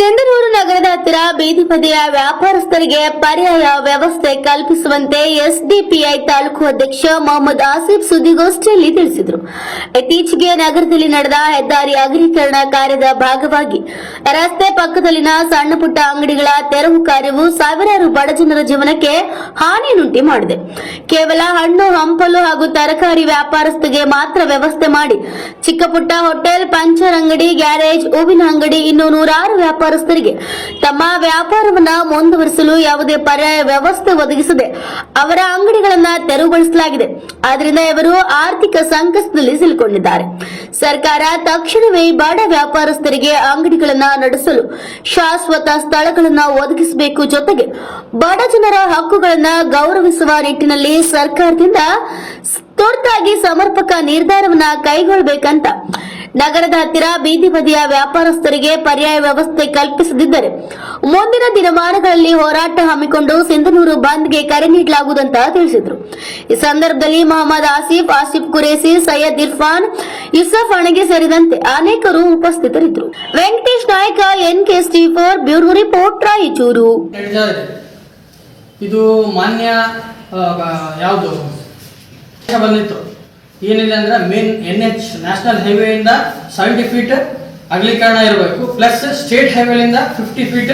ಸಿಂಧನೂರು ನಗರದ ಹತ್ತಿರ ಬೀದಿ ಬದಿಯ ವ್ಯಾಪಾರಸ್ಥರಿಗೆ ಪರ್ಯಾಯ ವ್ಯವಸ್ಥೆ ಕಲ್ಪಿಸುವಂತೆ ಎಸ್ಡಿಪಿಐ ತಾಲೂಕು ಅಧ್ಯಕ್ಷ ಮೊಹಮ್ಮದ್ ಆಸಿಫ್ ಸುದ್ದಿಗೋಷ್ಠಿಯಲ್ಲಿ ತಿಳಿಸಿದರು. ಇತ್ತೀಚೆಗೆ ನಗರದಲ್ಲಿ ನಡೆದ ಹೆದ್ದಾರಿ ಅಗಲೀಕರಣ ಕಾರ್ಯದ ಭಾಗವಾಗಿ ರಸ್ತೆ ಪಕ್ಕದಲ್ಲಿನ ಸಣ್ಣ ಪುಟ್ಟ ಅಂಗಡಿಗಳ ತೆರವು ಕಾರ್ಯವು ಸಾವಿರಾರು ಬಡಜನರ ಜೀವನಕ್ಕೆ ಹಾನಿಯನ್ನುಂಟು ಮಾಡಿದೆ. ಕೇವಲ ಹಣ್ಣು ಹಂಪಲು ಹಾಗೂ ತರಕಾರಿ ವ್ಯಾಪಾರಸ್ಥರಿಗೆ ಮಾತ್ರ ವ್ಯವಸ್ಥೆ ಮಾಡಿ ಚಿಕ್ಕ ಪುಟ್ಟ ಹೋಟೆಲ್, ಪಂಚರ್ ಅಂಗಡಿ, ಗ್ಯಾರೇಜ್, ಹೂವಿನ ಅಂಗಡಿ, ಇನ್ನು ನೂರಾರು ವ್ಯಾಪಾರಸ್ಥರಿಗೆ ತಮ್ಮ ವ್ಯಾಪಾರವನ್ನ ಮುಂದುವರಿಸಲು ಯಾವುದೇ ಪರ್ಯಾಯ ವ್ಯವಸ್ಥೆ ಒದಗಿಸದೆ ಅವರ ಅಂಗಡಿಗಳನ್ನು ತೆರವುಗೊಳಿಸಲಾಗಿದೆ. ಆದ್ದರಿಂದ ಇವರು ಆರ್ಥಿಕ ಸಂಕಷ್ಟದಲ್ಲಿ ಸಿಲುಕೊಂಡಿದ್ದಾರೆ. ಸರ್ಕಾರ ತಕ್ಷಣವೇ ಬಡ ವ್ಯಾಪಾರಸ್ಥರಿಗೆ ಅಂಗಡಿಗಳನ್ನು ನಡೆಸಲು ಶಾಶ್ವತ ಸ್ಥಳಗಳನ್ನು ಒದಗಿಸಬೇಕು. ಜೊತೆಗೆ ಬಡ ಜನರ ಹಕ್ಕುಗಳನ್ನು ಗೌರವಿಸುವ ನಿಟ್ಟಿನಲ್ಲಿ ಸರ್ಕಾರದಿಂದ ತುರ್ತಾಗಿ ಸಮರ್ಪಕ ನಿರ್ಧಾರವನ್ನ ಕೈಗೊಳ್ಳಬೇಕಂತ ನಗರದ ಹತ್ತಿರ ಬೀದಿ ಬದಿಯ ವ್ಯಾಪಾರಸ್ಥರಿಗೆ ಪರ್ಯಾಯ ವ್ಯವಸ್ಥೆ ಕಲ್ಪಿಸದಿದ್ದರೆ ಮುಂದಿನ ದಿನಮಾನಗಳಲ್ಲಿ ಹೋರಾಟ ಹಮ್ಮಿಕೊಂಡು ಸಿಂಧನೂರು ಬಂದ್ಗೆ ಕರೆ ನೀಡಲಾಗುವುದಂತ ತಿಳಿಸಿದರು. ಈ ಸಂದರ್ಭದಲ್ಲಿ ಮೊಹಮ್ಮದ್ ಆಸಿಫ್ ಕುರೇಸಿ, ಸೈಯದ್ ಇರ್ಫಾನ್, ಯೂಸಫ್ ಅಣಗೆ ಸೇರಿದಂತೆ ಅನೇಕರು ಉಪಸ್ಥಿತರಿದ್ದರು. ವೆಂಕಟೇಶ್ ನಾಯಕ, NK-T4 ಬ್ಯೂರೋ ರಿಪೋರ್ಟ್, ರಾಯಚೂರು. ಇದು ಮಾನ್ಯ ಯಾವುದು ಬಂದಿತ್ತು, ಏನಿದೆ ಅಂದ್ರೆ ಮೇನ್ NH ನ್ಯಾಷನಲ್ ಹೈವೇ ಇಂದ 70 ಫೀಟ್ ಅಗಲೀಕರಣ ಇರಬೇಕು, ಪ್ಲಸ್ ಸ್ಟೇಟ್ ಹೈವೇಲಿಂದ 50 ಫೀಟ್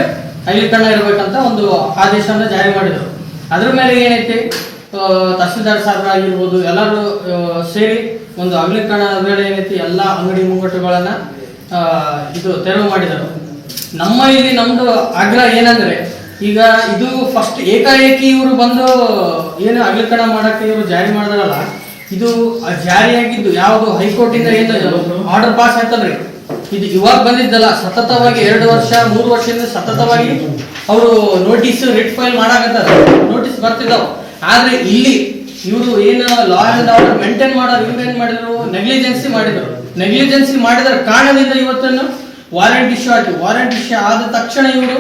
ಅಗಲೀಕರಣ ಇರಬೇಕಂತ ಒಂದು ಆದೇಶವನ್ನು ಜಾರಿ ಮಾಡಿದರು. ಅದ್ರ ಮೇಲೆ ಏನೈತಿ, ತಹಸೀಲ್ದಾರ್ ಸಾಹೇಬ್ರ ಆಗಿರ್ಬೋದು ಎಲ್ಲರೂ ಸೇರಿ ಒಂದು ಅಗಲೀಕರಣ ಮೇಲೆ ಏನೈತಿ ಎಲ್ಲ ಅಂಗಡಿ ಮುಂಗಟ್ಟುಗಳನ್ನ ಇದು ತೆರವು ಮಾಡಿದರು. ನಮ್ದು ಆಗ್ರಹ ಏನಂದ್ರೆ, ಈಗ ಇದು ಫಸ್ಟ್ ಏಕಾಏಕಿ ಇವರು ಬಂದು ಏನು ಅಗಲೀಕರಣ ಮಾಡಕ್ಕೆ ಇವರು ಜಾರಿ ಮಾಡಿದಾರಲ್ಲ, ಇದು ಜಾರಿಯಾಗಿದ್ದು ಯಾವುದು ಹೈಕೋರ್ಟ್ ಇಂದ ಏನು ಆರ್ಡರ್ ಪಾಸ್ ಆಯ್ತಲ್ರಿ, ಇದು ಇವಾಗ ಬಂದಿದ್ದಲ್ಲ, ಸತತವಾಗಿ 2 ವರ್ಷ 3 ವರ್ಷದಿಂದ ಸತತವಾಗಿ ಅವರು ನೋಟಿಸ್ ರಿಟ್ ಫೈಲ್ ಮಾಡಾಕತ್ತಾರ, ನೋಟಿಸ್ ಬರ್ತಿದ್ದಾವ. ಆದ್ರೆ ಇಲ್ಲಿ ಇವರು ಏನು ಲಾ ಅಂಡ್ ಆರ್ಡರ್ ಮೇಂಟೈನ್ ಮಾಡೋರು, ಇವ್ರು ಏನ್ ಮಾಡಿದ್ರು, ನೆಗ್ಲಿಜೆನ್ಸಿ ಮಾಡಿದ್ರ ಕಾರಣದಿಂದ ಇವತ್ತನ್ನು ವಾರೆಂಟ್ ಇಶ್ಯೂ ಆಯ್ತು. ವಾರೆಂಟ್ ಇಶ್ಯೂ ಆದ ತಕ್ಷಣ ಇವರು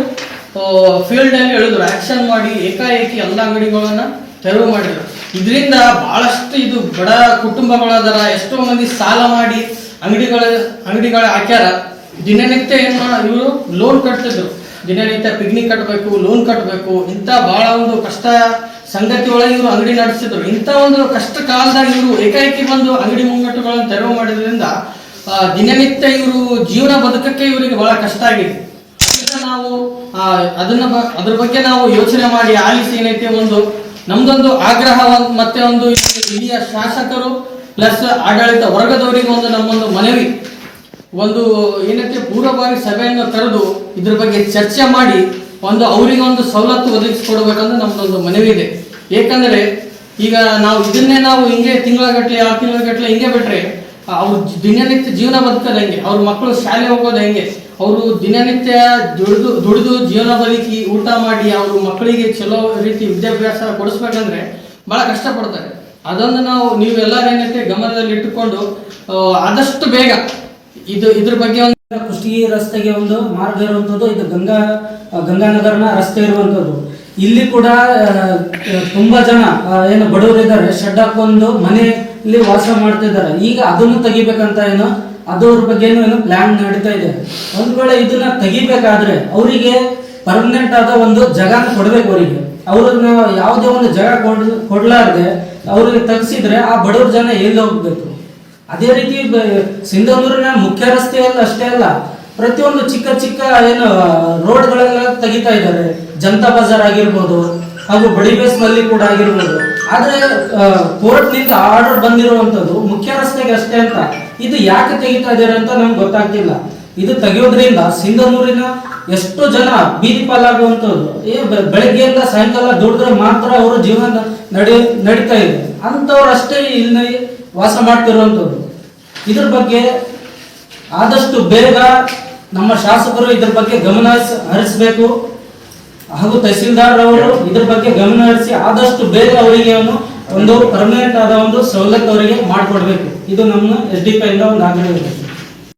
ಫೀಲ್ಡ್ ಅಲ್ಲಿ ಇಳಿದ್ರು, ಆಕ್ಷನ್ ಮಾಡಿ ಏಕಾಏಕಿ ಎಲ್ಲ ಅಂಗಡಿಗಳನ್ನ ತೆರವು ಮಾಡಿದ್ರು. ಇದರಿಂದ ಬಹಳಷ್ಟು ಇದು ಬಡ ಕುಟುಂಬಗಳದಾರ, ಎಷ್ಟೋ ಮಂದಿ ಸಾಲ ಮಾಡಿ ಅಂಗಡಿಗಳ ಹಾಕ್ಯಾರ. ದಿನನಿತ್ಯ ಇವರು ಲೋನ್ ಕಟ್ತಿದ್ರು, ದಿನನಿತ್ಯ ಪಿಗ್ನಿಕ್ ಕಟ್ಟಬೇಕು, ಲೋನ್ ಕಟ್ಟಬೇಕು, ಇಂಥ ಬಹಳ ಒಂದು ಕಷ್ಟ ಸಂಗತಿ ಒಳಗೆ ಇವರು ಅಂಗಡಿ ನಡೆಸಿದ್ರು. ಇಂಥ ಒಂದು ಕಷ್ಟ ಕಾಲದಾಗ ಇವರು ಏಕಾಏಕಿ ಬಂದು ಅಂಗಡಿ ಮುಂಗಟ್ಟುಗಳನ್ನು ತೆರವು ಮಾಡಿದ್ರಿಂದ ದಿನನಿತ್ಯ ಇವರು ಜೀವನ ಬದುಕಕ್ಕೆ ಇವರಿಗೆ ಬಹಳ ಕಷ್ಟ ಆಗಿದೆ. ನಾವು ಅದ್ರ ಬಗ್ಗೆ ನಾವು ಯೋಚನೆ ಮಾಡಿ ಆಲಿಸಿ ಏನೈತೆ ನಮ್ದೊಂದು ಆಗ್ರಹ, ಮತ್ತೆ ಒಂದು ಹಿರಿಯ ಶಾಸಕರು ಪ್ಲಸ್ ಆಡಳಿತ ವರ್ಗದವರಿಗೆ ನಮ್ಮೊಂದು ಮನವಿ, ಏನೈತೆ ಪೂರ್ವಭಾವಿ ಸಭೆಯನ್ನು ಕರೆದು ಇದ್ರ ಬಗ್ಗೆ ಚರ್ಚೆ ಮಾಡಿ ಅವರಿಗೆ ಒಂದು ಸವಲತ್ತು ಒದಗಿಸಿಕೊಡ್ಬೇಕಂತ ನಮ್ದೊಂದು ಮನವಿ ಇದೆ. ಏಕೆಂದ್ರೆ ಈಗ ಇದನ್ನೇ ನಾವು ಹಿಂಗೆ ತಿಂಗಳಗಟ್ಟಲೆ 6 ತಿಂಗಳಗಟ್ಟಲೆ ಹಿಂಗೆ ಬಿಟ್ರೆ ಅವ್ರು ದಿನನಿತ್ಯ ಜೀವನ ಬದುಕೋದು ಹೆಂಗೆ, ಅವ್ರ ಮಕ್ಕಳು ಶಾಲೆ ಹೋಗೋದು ಹೆಂಗೆ, ಅವರು ದಿನನಿತ್ಯ ದುಡಿದು ಜೀವನ ಬದುಕಿ ಊಟ ಮಾಡಿ ಅವ್ರ ಮಕ್ಕಳಿಗೆ ಚಲೋ ರೀತಿ ವಿದ್ಯಾಭ್ಯಾಸ ಕೊಡಿಸ್ಬೇಕಂದ್ರೆ ಬಹಳ ಕಷ್ಟಪಡ್ತಾರೆ. ಅದೊಂದು ನೀವೆಲ್ಲರೂ ಏನೈತೆ ಗಮನದಲ್ಲಿ ಇಟ್ಟುಕೊಂಡು ಆದಷ್ಟು ಬೇಗ ಇದ್ರ ಬಗ್ಗೆ ಕುಷ್ಟಗಿ ರಸ್ತೆಗೆ ಒಂದು ಮಾರ್ಗ ಇರುವಂತದ್ದು, ಇದು ಗಂಗಾನಗರನ ರಸ್ತೆ ಇರುವಂತದ್ದು. ಇಲ್ಲಿ ಕೂಡ ತುಂಬಾ ಜನ ಏನು ಬಡವರಿದ್ದಾರೆ, ಶೆಡ್ ಹಾಕೊಂಡು ಮನೆಯಲ್ಲಿ ವಾಸ ಮಾಡ್ತಿದ್ದಾರೆ. ಈಗ ಅದನ್ನು ತೆಗಿಬೇಕಂತ ಅದ್ರ ಬಗ್ಗೆ ಪ್ಲಾನ್ ನಡೀತಾ ಇದೆ. ಒಂದ್ ವೇಳೆ ಇದನ್ನ ತೆಗಿಬೇಕಾದ್ರೆ ಅವರಿಗೆ ಪರ್ಮನೆಂಟ್ ಆದ ಒಂದು ಜಾಗನ ಕೊಡ್ಬೇಕು. ಅವ್ರನ್ನ ಯಾವುದೇ ಒಂದು ಜಾಗ ಕೊಡ್ಲಾರ್ದೆ ಅವ್ರಿಗೆ ತೆಗ್ಸಿದ್ರೆ ಆ ಬಡವ್ರ ಜನ ಎಲ್ಲಿ ಹೋಗ್ಬೇಕು? ಅದೇ ರೀತಿ ಸಿಂಧನೂರಿನ ಮುಖ್ಯ ರಸ್ತೆಯಲ್ಲಿ ಅಷ್ಟೇ ಅಲ್ಲ, ಪ್ರತಿಯೊಂದು ಚಿಕ್ಕ ಚಿಕ್ಕ ರೋಡ್ಗಳೆಲ್ಲ ತೆಗಿತಾ ಇದ್ದಾರೆ. ಜನತಾ ಬಜಾರ್ ಆಗಿರ್ಬೋದು ಹಾಗೂ ಬಡಿಬೇಸ್ ನಲ್ಲಿ ಕೂಡ ಆಗಿರ್ಬೋದು. ಆದ್ರೆ ಕೋರ್ಟ್ ನಿಂದ ಆರ್ಡರ್ ಬಂದಿರುವಂತದ್ದು ಮುಖ್ಯ ರಸ್ತೆಗೆ ಅಷ್ಟೇ ಅಂತ. ಇದು ಯಾಕೆ ತೆಗಿತಾ ಇದ್ದಾರೆ ಅಂತ ನಮ್ಗೆ ಗೊತ್ತಾಗ್ತಿಲ್ಲ. ಇದು ತೆಗೆಯೋದ್ರಿಂದ ಸಿಂಧನೂರಿನ ಎಷ್ಟೋ ಜನ ಬೀದಿ ಪಾಲಾಗುವಂತದ್ದು. ಬೆಳಗ್ಗೆಯಿಂದ ಸಾಯಂಕಾಲ ದುಡಿದ್ರೆ ಮಾತ್ರ ಅವರು ಜೀವನ ನಡೀತಾ ಇದೆ. ಅಂತವ್ರು ಅಷ್ಟೇ ಇಲ್ಲಿ ವಾಸ ಮಾಡ್ತಿರುವಂತದ್ದು. ಇದ್ರ ಬಗ್ಗೆ ಆದಷ್ಟು ಬೇಗ ನಮ್ಮ ಶಾಸಕರು ಇದ್ರ ಬಗ್ಗೆ ಗಮನ ಹರಿಸಬೇಕು, ಹಾಗೂ ತಹಸೀಲ್ದಾರ್ ಅವರು ಇದ್ರ ಬಗ್ಗೆ ಗಮನ ಹರಿಸಿ ಆದಷ್ಟು ಬೇಗ ಅವರಿಗೆ ಒಂದು ಪರ್ಮನೆಂಟ್ ಆದ ಒಂದು ಸವಲತ್ತು ಅವರಿಗೆ ಮಾಡಿಕೊಡ್ಬೇಕು. ಇದು ನಮ್ಮ SDPI ಇಂದ ಒಂದು ಆಗ್ರಹ ಇದೆ.